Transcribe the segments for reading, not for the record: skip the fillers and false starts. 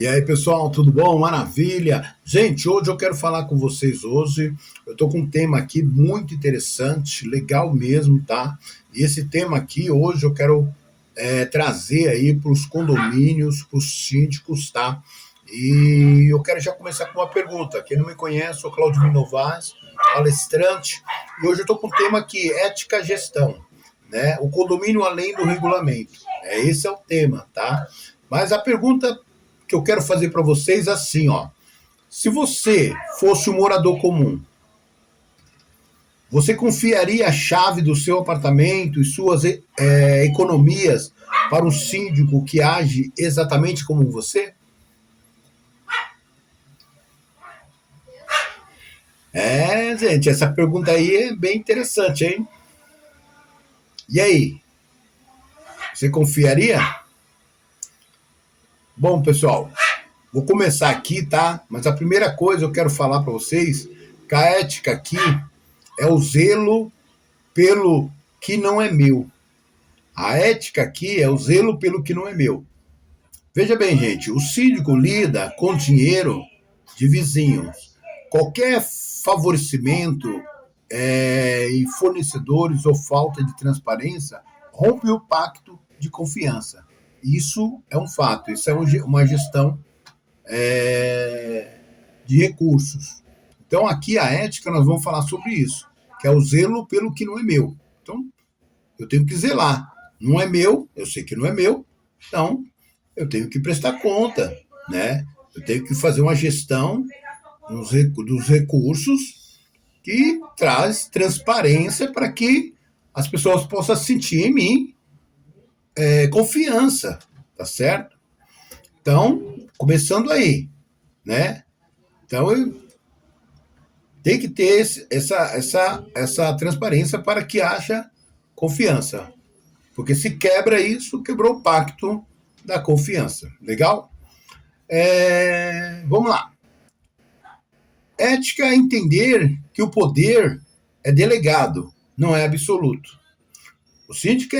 E aí, pessoal, tudo bom? Maravilha! Gente, hoje eu quero falar com vocês hoje. Eu tô com um tema aqui muito interessante, legal mesmo, tá? E esse tema aqui, hoje, eu quero trazer aí para os condomínios, para os síndicos, tá? E eu quero já começar com uma pergunta. Quem não me conhece, sou Claudio Novaes, palestrante, e hoje eu tô com um tema aqui, ética gestão, né? O condomínio além do regulamento. Esse é o tema, tá? Mas a pergunta que eu quero fazer para vocês é assim, ó. Se você fosse um morador comum, você confiaria a chave do seu apartamento e suas economias para um síndico que age exatamente como você? Gente, essa pergunta aí é bem interessante, hein? E aí, você confiaria? Bom, pessoal, vou começar aqui, tá? Mas a primeira coisa eu quero falar para vocês que a ética aqui é o zelo pelo que não é meu. A ética aqui é o zelo pelo que não é meu. Veja bem, gente, o síndico lida com dinheiro de vizinhos. Qualquer favorecimento em fornecedores ou falta de transparência rompe o pacto de confiança. Isso é um fato, isso é uma gestão de recursos. Então, aqui a ética, nós vamos falar sobre isso, que é o zelo pelo que não é meu. Então, eu tenho que zelar. Não é meu, eu sei que não é meu, então eu tenho que prestar conta, né? Eu tenho que fazer uma gestão dos recursos que traz transparência para que as pessoas possam sentir em mim confiança, tá certo? Então, começando aí, né? Então, eu tenho que ter essa transparência para que haja confiança. Porque se quebra isso, quebrou o pacto da confiança. Legal? Vamos lá. Ética é entender que o poder é delegado, não é absoluto. O síndico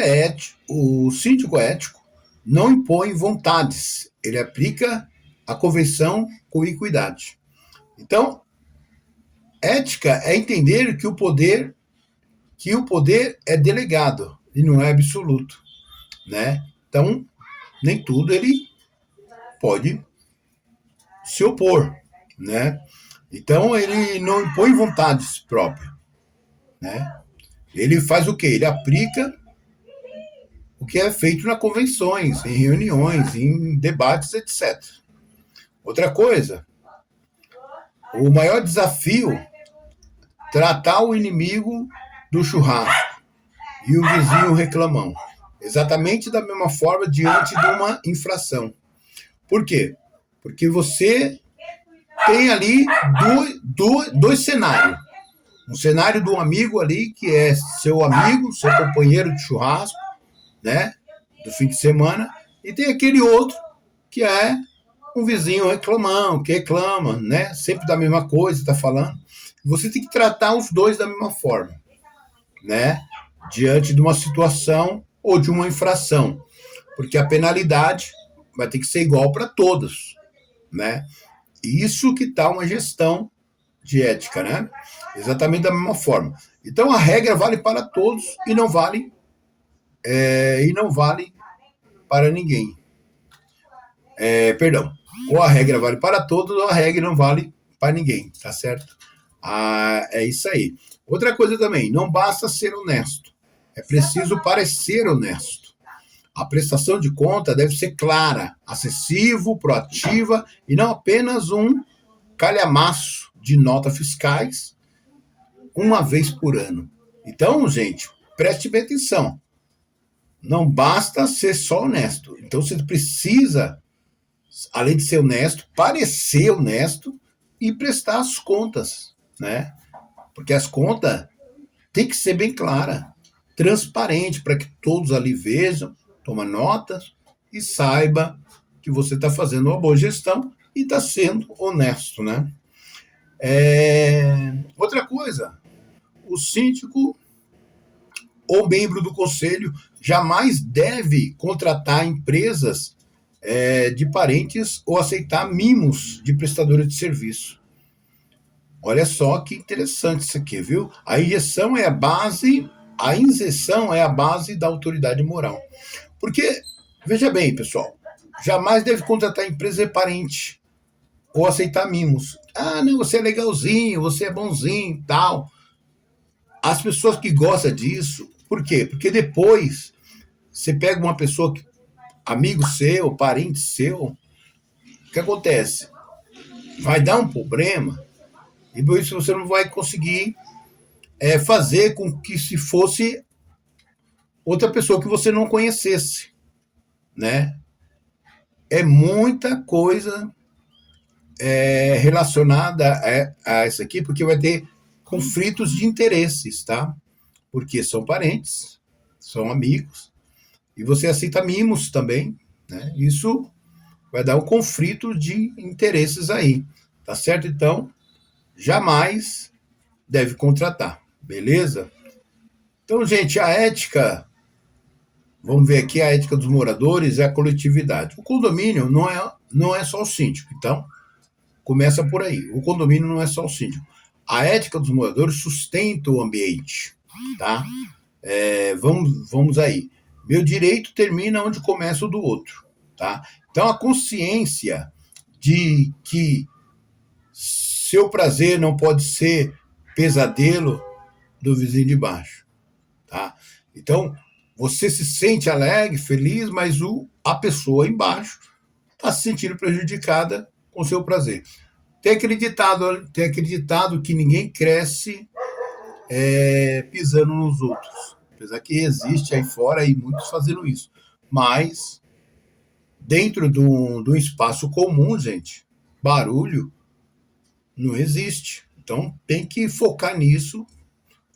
ético não impõe vontades, ele aplica a convenção com equidade. Então, ética é entender que o poder é delegado e não é absoluto, né? Então, nem tudo ele pode se opor, né? Então ele não impõe vontades próprias, né? Ele faz o quê? Ele aplica o que é feito nas convenções, em reuniões, em debates, etc. Outra coisa, o maior desafio é tratar o inimigo do churrasco e o vizinho reclamão, exatamente da mesma forma diante de uma infração. Por quê? Porque você tem ali dois cenários. Um cenário de um amigo ali, que é seu amigo, seu companheiro de churrasco, né? Do fim de semana. E tem aquele outro, que é um vizinho reclamão, que reclama, né? Sempre da mesma coisa, tá falando. Você tem que tratar os dois da mesma forma, né? Diante de uma situação ou de uma infração. Porque a penalidade vai ter que ser igual para todos, né? Isso que está uma gestão de ética, né? Exatamente da mesma forma. Então a regra vale para todos e não vale para ninguém. Perdão. Ou a regra vale para todos ou a regra não vale para ninguém, tá certo? É isso aí. Outra coisa também, não basta ser honesto, é preciso parecer honesto. A prestação de conta deve ser clara, acessível, proativa e não apenas um calhamaço de notas fiscais uma vez por ano. Então, gente, preste bem atenção. Não basta ser só honesto. Então, você precisa, além de ser honesto, parecer honesto e prestar as contas, né? Porque as contas têm que ser bem claras, transparente, para que todos ali vejam, tomem notas e saiba que você está fazendo uma boa gestão e está sendo honesto, né? Outra coisa, o síndico ou membro do conselho jamais deve contratar empresas de parentes ou aceitar mimos de prestadores de serviço. Olha só que interessante isso aqui, viu? A isenção é a base da autoridade moral. Porque, veja bem, pessoal, jamais deve contratar empresa de parente ou aceitar mimos. Ah, não, você é legalzinho, você é bonzinho, tal. As pessoas que gostam disso, por quê? Porque depois você pega uma pessoa, amigo seu, parente seu, o que acontece? Vai dar um problema e por isso você não vai conseguir fazer com que se fosse outra pessoa que você não conhecesse, né? É muita coisa relacionada a isso aqui, porque vai ter conflitos de interesses, tá? Porque são parentes, são amigos, e você aceita mimos também, né? Isso vai dar um conflito de interesses aí, tá certo? Então, jamais deve contratar, beleza? Então, gente, a ética, vamos ver aqui, a ética dos moradores é a coletividade. O condomínio não é só o síndico, então começa por aí. O condomínio não é só o síndico. A ética dos moradores sustenta o ambiente, tá? Vamos aí. Meu direito termina onde começa o do outro, tá? Então a consciência de que seu prazer não pode ser pesadelo do vizinho de baixo, tá? Então você se sente alegre, feliz, mas a pessoa embaixo está se sentindo prejudicada com seu prazer. Tem acreditado que ninguém cresce pisando nos outros. Apesar que existe aí fora e muitos fazendo isso. Mas, dentro do espaço comum, gente, barulho não existe. Então, tem que focar nisso.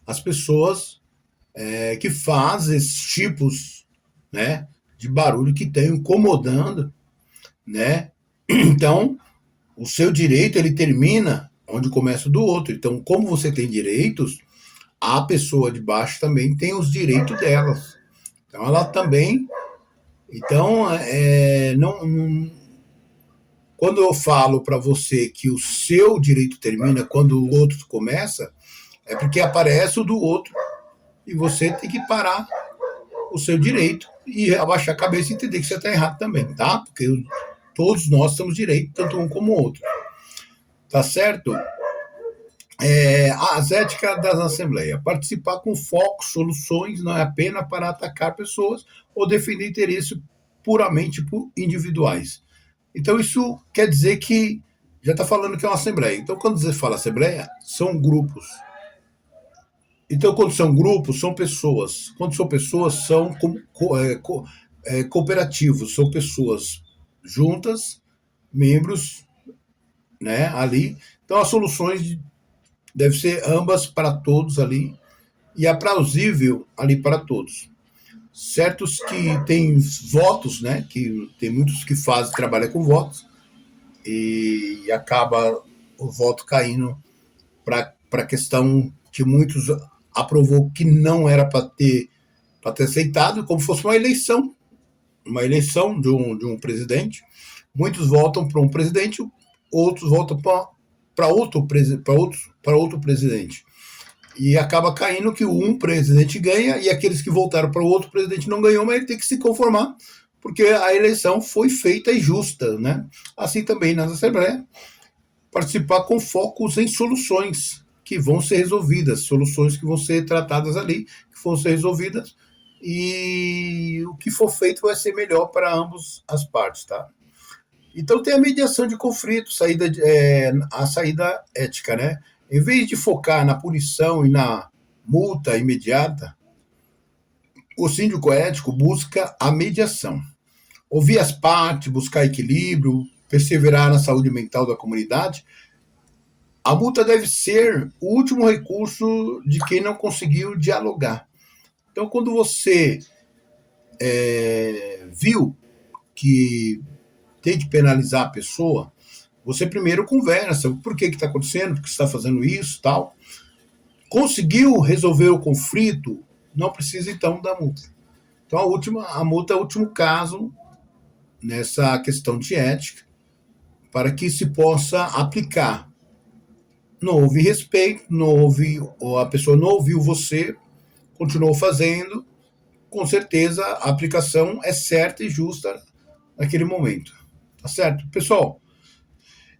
As pessoas que fazem esses tipos, né, de barulho que estão incomodando, né? Então, o seu direito, ele termina onde começa o do outro. Então, como você tem direitos, a pessoa de baixo também tem os direitos delas. Então, ela também. Então, quando eu falo para você que o seu direito termina quando o outro começa, é porque aparece o do outro e você tem que parar o seu direito e abaixar a cabeça e entender que você está errado também, tá? Porque todos nós temos direito, tanto um como o outro. Tá certo? As éticas das assembleias. Participar com foco, soluções, não é apenas para atacar pessoas ou defender interesses puramente individuais. Então, isso quer dizer que já está falando que é uma assembleia. Então, quando você fala assembleia, são grupos. Então, quando são grupos, são pessoas. Quando são pessoas, são cooperativos, são pessoas juntas, membros, né, ali. Então, as soluções devem ser ambas para todos ali e aplausível ali para todos. Certos que têm votos, né, que tem muitos que trabalham com votos e acaba o voto caindo para a questão que muitos aprovou que não era para ter aceitado, como fosse uma eleição de um presidente. Muitos votam para um presidente, outros votam para outro presidente. E acaba caindo que um presidente ganha e aqueles que voltaram para o outro presidente não ganhou, mas ele tem que se conformar, porque a eleição foi feita e justa, né? Assim também nas assembleias, participar com focos em soluções que vão ser resolvidas, soluções que vão ser tratadas ali, que vão ser resolvidas, e o que for feito vai ser melhor para ambas as partes, tá? Então tem a mediação de conflito, a saída ética, né? Em vez de focar na punição e na multa imediata, o síndico ético busca a mediação. Ouvir as partes, buscar equilíbrio, perseverar na saúde mental da comunidade. A multa deve ser o último recurso de quem não conseguiu dialogar. Então, quando você viu que tem que penalizar a pessoa, você primeiro conversa, por que está acontecendo, por que você está fazendo isso, tal. Conseguiu resolver o conflito, não precisa então da multa. Então a multa é o último caso, nessa questão de ética, para que se possa aplicar. Não houve respeito, não houve, ou a pessoa não ouviu você, continuou fazendo, com certeza a aplicação é certa e justa naquele momento. Tá certo? Pessoal,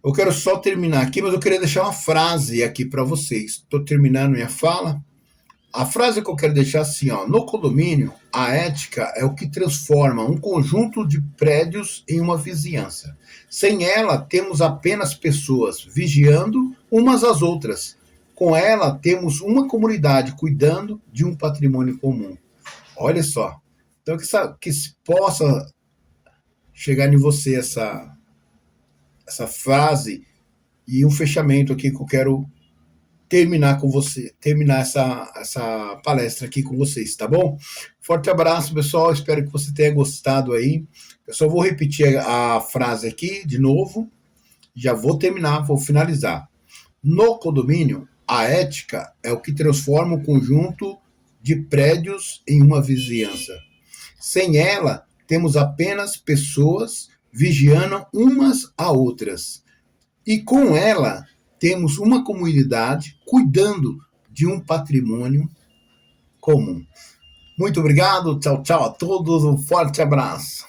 eu quero só terminar aqui, mas eu queria deixar uma frase aqui para vocês. Estou terminando minha fala. A frase que eu quero deixar assim, ó, no condomínio, a ética é o que transforma um conjunto de prédios em uma vizinhança. Sem ela, temos apenas pessoas vigiando umas às outras. Com ela, temos uma comunidade cuidando de um patrimônio comum. Olha só. Então, que possa chegar em você essa frase e um fechamento aqui que eu quero terminar com você, terminar essa palestra aqui com vocês, tá bom? Forte abraço, pessoal. Espero que você tenha gostado aí. Eu só vou repetir a frase aqui de novo. Já vou terminar, vou finalizar. No condomínio, a ética é o que transforma o conjunto de prédios em uma vizinhança. Sem ela, temos apenas pessoas vigiando umas a outras. E com ela, temos uma comunidade cuidando de um patrimônio comum. Muito obrigado, tchau, tchau a todos, um forte abraço.